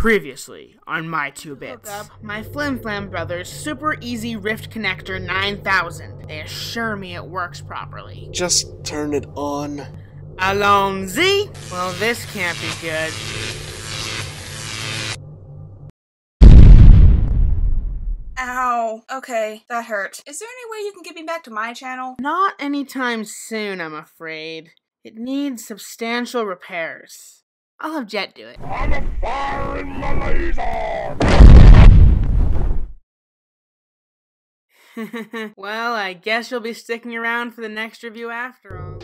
Previously on My 2 Bits. Hook up my Flim Flam Brothers Super Easy Rift Connector 9000. They assure me it works properly. Just turn it on. Allons-y? Well, this can't be good. Ow. Okay, that hurt. Is there any way you can get me back to my channel? Not anytime soon, I'm afraid. It needs substantial repairs. I'll have Jet do it. I'm a fire in my laser! Well, I guess you'll be sticking around for the next review after all.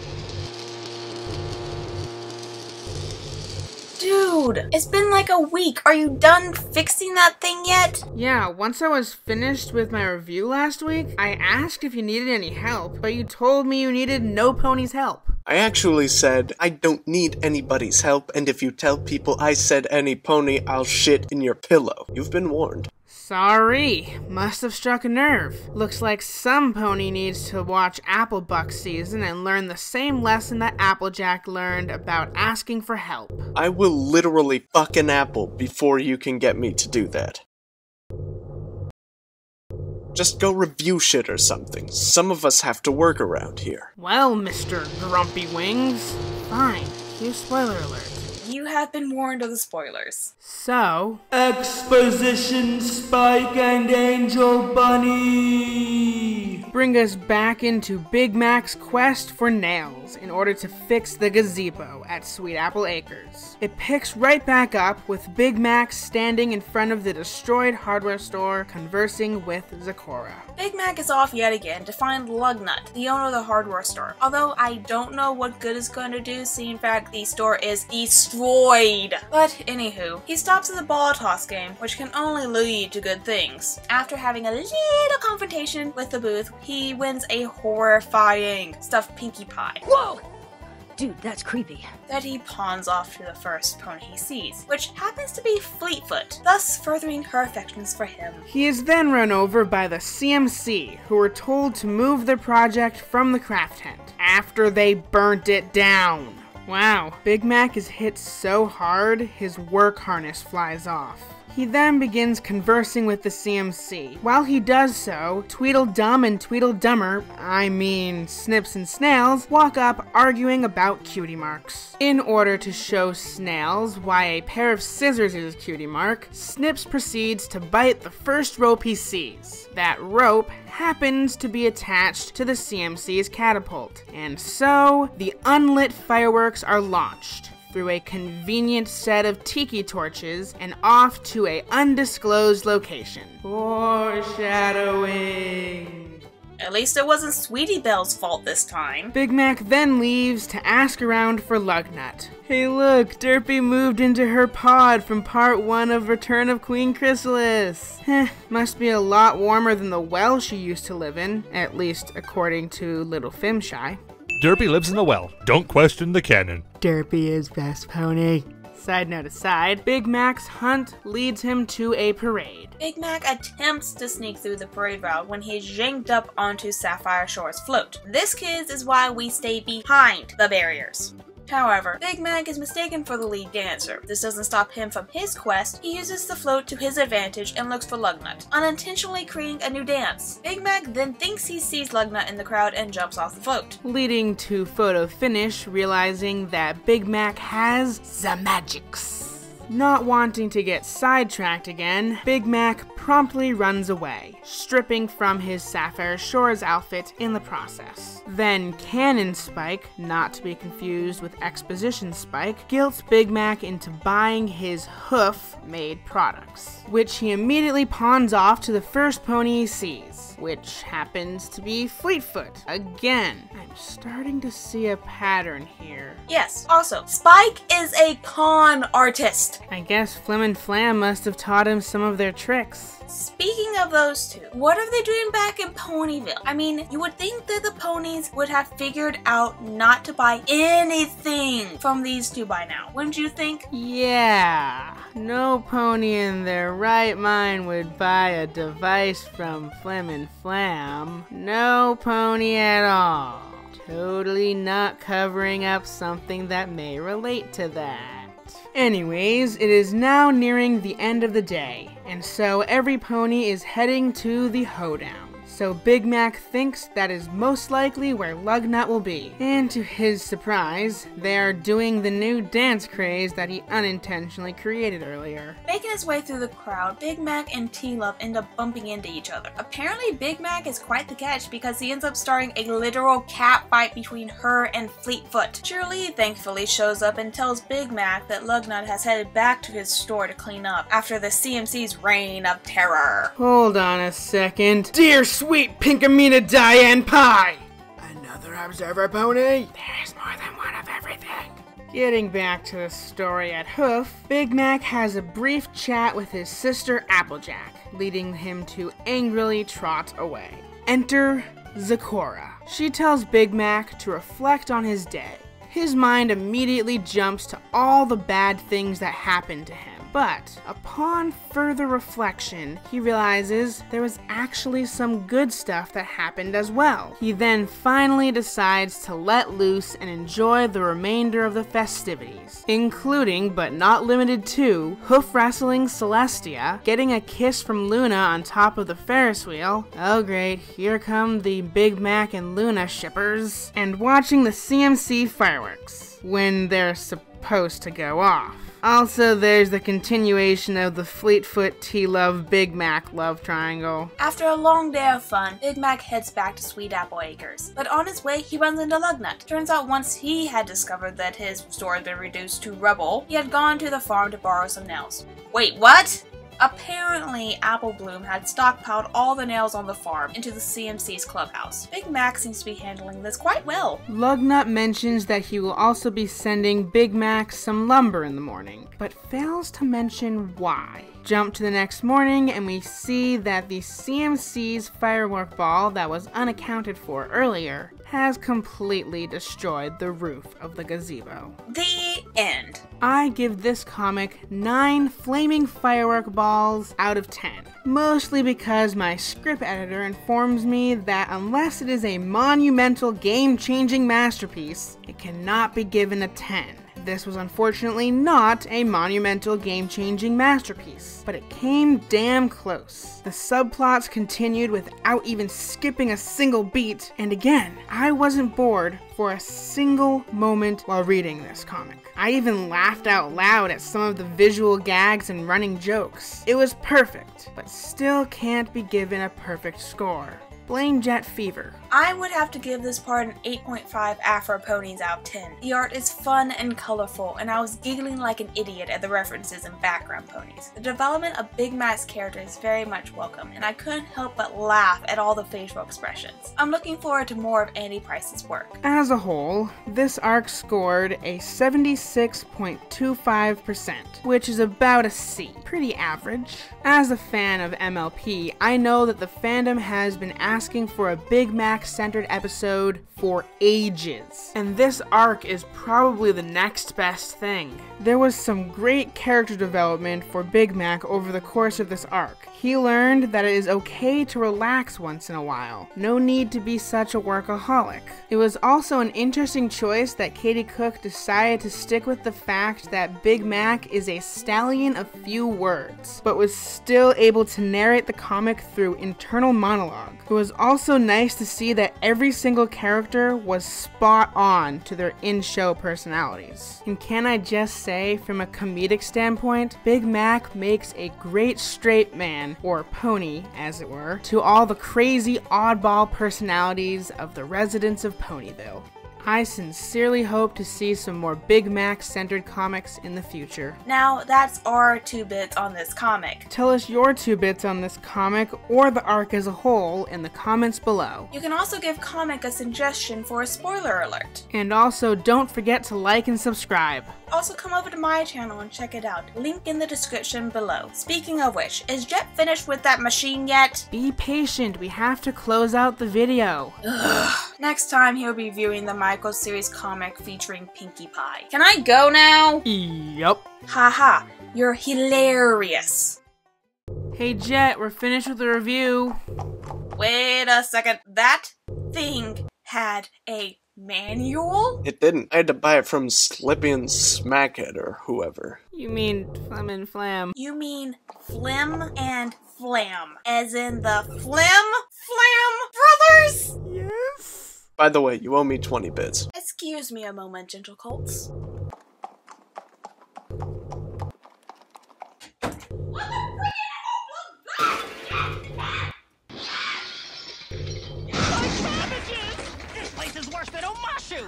Dude, it's been like a week. Are you done fixing that thing yet? Yeah, once I was finished with my review last week, I asked if you needed any help, but you told me you needed no pony's help. I actually said I don't need anybody's help, and if you tell people I said any pony, I'll shit in your pillow. You've been warned. Sorry, must have struck a nerve. Looks like some pony needs to watch Applebuck season and learn the same lesson that Applejack learned about asking for help. I will literally fuck an apple before you can get me to do that. Just go review shit or something. Some of us have to work around here. Well, Mr. Grumpy Wings. Fine, cue spoiler alert. You have been warned of the spoilers. So... Exposition Spike and Angel Bunny! Bring us back into Big Mac's quest for nails in order to fix the gazebo at Sweet Apple Acres. It picks right back up with Big Mac standing in front of the destroyed hardware store conversing with Zakora. Big Mac is off yet again to find Lugnut, the owner of the hardware store. Although I don't know what good it's going to do, seeing in fact the store is destroyed. But anywho, he stops at the ball toss game, which can only lead to good things. After having a little confrontation with the booth, he wins a horrifying stuffed Pinkie Pie. Whoa! Dude, that's creepy. That he pawns off to the first pony he sees, which happens to be Fleetfoot, thus furthering her affections for him. He is then run over by the CMC, who were told to move their project from the craft tent after they burnt it down. Wow, Big Mac is hit so hard, his work harness flies off. He then begins conversing with the CMC. While he does so, Tweedledum and Tweedledummer, I mean Snips and Snails, walk up arguing about cutie marks. In order to show Snails why a pair of scissors is a cutie mark, Snips proceeds to bite the first rope he sees. That rope happens to be attached to the CMC's catapult, and so the unlit fireworks are launched through a convenient set of tiki torches and off to a undisclosed location. Foreshadowing. At least it wasn't Sweetie Belle's fault this time. Big Mac then leaves to ask around for Lugnut. Hey look, Derpy moved into her pod from part 1 of Return of Queen Chrysalis. Must be a lot warmer than the well she used to live in, at least according to Little Fimshy. Derpy lives in the well. Don't question the canon. Derpy is best pony. Side note aside, Big Mac's hunt leads him to a parade. Big Mac attempts to sneak through the parade route when he is yanked up onto Sapphire Shore's float. This, kids, is why we stay behind the barriers. However, Big Mac is mistaken for the lead dancer. This doesn't stop him from his quest. He uses the float to his advantage and looks for Lugnut, unintentionally creating a new dance. Big Mac then thinks he sees Lugnut in the crowd and jumps off the float, leading to photo finish, realizing that Big Mac has the magics. Not wanting to get sidetracked again, Big Mac promptly runs away, stripping from his Sapphire Shores outfit in the process. Then Cannon Spike, not to be confused with Exposition Spike, guilts Big Mac into buying his hoof-made products, which he immediately pawns off to the first pony he sees, which happens to be Fleetfoot. Again, I'm starting to see a pattern here. Yes, also, Spike is a con artist. I guess Flim and Flam must have taught him some of their tricks. Speaking of those two, what are they doing back in Ponyville? I mean, you would think that the ponies would have figured out not to buy anything from these two by now, wouldn't you think? Yeah, no pony in their right mind would buy a device from Flim and Flam. No pony at all. Totally not covering up something that may relate to that. Anyways, it is now nearing the end of the day, and so every pony is heading to the hoedown. So Big Mac thinks that is most likely where Lugnut will be. And to his surprise, they are doing the new dance craze that he unintentionally created earlier. Making his way through the crowd, Big Mac and T-Love end up bumping into each other. Apparently, Big Mac is quite the catch because he ends up starting a literal cat fight between her and Fleetfoot. Shirley thankfully shows up and tells Big Mac that Lugnut has headed back to his store to clean up after the CMC's reign of terror. Hold on a second. Dear sweet Pinkamena Diane Pie! Another observer pony? There's more than one of everything. Getting back to the story at Hoof, Big Mac has a brief chat with his sister Applejack, leading him to angrily trot away. Enter Zecora. She tells Big Mac to reflect on his day. His mind immediately jumps to all the bad things that happened to him. But upon further reflection, he realizes there was actually some good stuff that happened as well. He then finally decides to let loose and enjoy the remainder of the festivities, including, but not limited to, hoof wrestling Celestia, getting a kiss from Luna on top of the Ferris wheel, oh great, here come the Big Mac and Luna shippers, and watching the CMC fireworks, when they're supposed to go off. Also, there's the continuation of the Fleetfoot T-Love Big Mac love triangle. After a long day of fun, Big Mac heads back to Sweet Apple Acres. But on his way, he runs into Lugnut. Turns out once he had discovered that his store had been reduced to rubble, he had gone to the farm to borrow some nails. Wait, what? Apparently, Apple Bloom had stockpiled all the nails on the farm into the CMC's clubhouse. Big Mac seems to be handling this quite well. Lugnut mentions that he will also be sending Big Mac some lumber in the morning, but fails to mention why. Jump to the next morning and we see that the CMC's firework ball that was unaccounted for earlier has completely destroyed the roof of the gazebo. The end. I give this comic 9 flaming firework balls out of 10. Mostly because my script editor informs me that unless it is a monumental game-changing masterpiece, it cannot be given a 10. This was unfortunately not a monumental game-changing masterpiece, but it came damn close. The subplots continued without even skipping a single beat, and again, I wasn't bored for a single moment while reading this comic. I even laughed out loud at some of the visual gags and running jokes. It was perfect, but still can't be given a perfect score. Blame Jet Fever. I would have to give this part an 8.5 Afro Ponies out of 10. The art is fun and colorful, and I was giggling like an idiot at the references and background ponies. The development of Big Mac's character is very much welcome, and I couldn't help but laugh at all the facial expressions. I'm looking forward to more of Andy Price's work. As a whole, this arc scored a 76.25%, which is about a C. Pretty average. As a fan of MLP, I know that the fandom has been asking for a Big Mac-centered episode for ages, and this arc is probably the next best thing. There was some great character development for Big Mac over the course of this arc. He learned that it is okay to relax once in a while. No need to be such a workaholic. It was also an interesting choice that Katie Cook decided to stick with the fact that Big Mac is a stallion of few words, but was still able to narrate the comic through internal monologue. It was also nice to see that every single character was spot on to their in-show personalities. And can I just say, from a comedic standpoint, Big Mac makes a great straight man, or pony as it were, to all the crazy oddball personalities of the residents of Ponyville. I sincerely hope to see some more Big Mac-centered comics in the future. Now, that's our 2 bits on this comic. Tell us your 2 bits on this comic or the arc as a whole in the comments below. You can also give comic a suggestion for a spoiler alert. And also, don't forget to like and subscribe. Also, come over to my channel and check it out. Link in the description below. Speaking of which, is Jet finished with that machine yet? Be patient, we have to close out the video. Ugh. Next time, he'll be viewing the Michael series comic featuring Pinkie Pie. Can I go now? Yup. Haha, you're hilarious. Hey Jet, we're finished with the review. Wait a second, that thing had a manual? It didn't. I had to buy it from Slippy and Smackhead or whoever. You mean Flim and Flam? You mean Flim and Flam, as in the Flim brothers? Yes. By the way, you owe me 20 bits. Excuse me a moment, gentle colts. This place is worse than Omashu!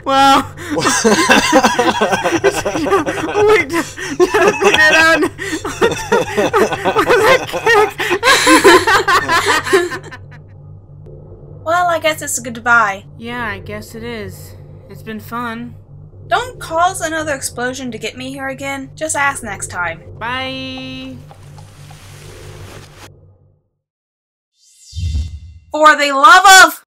Well, wait, just put it on. Well, I guess it's a goodbye. Yeah, I guess it is. It's been fun. Don't cause another explosion to get me here again. Just ask next time. Bye. For the love of...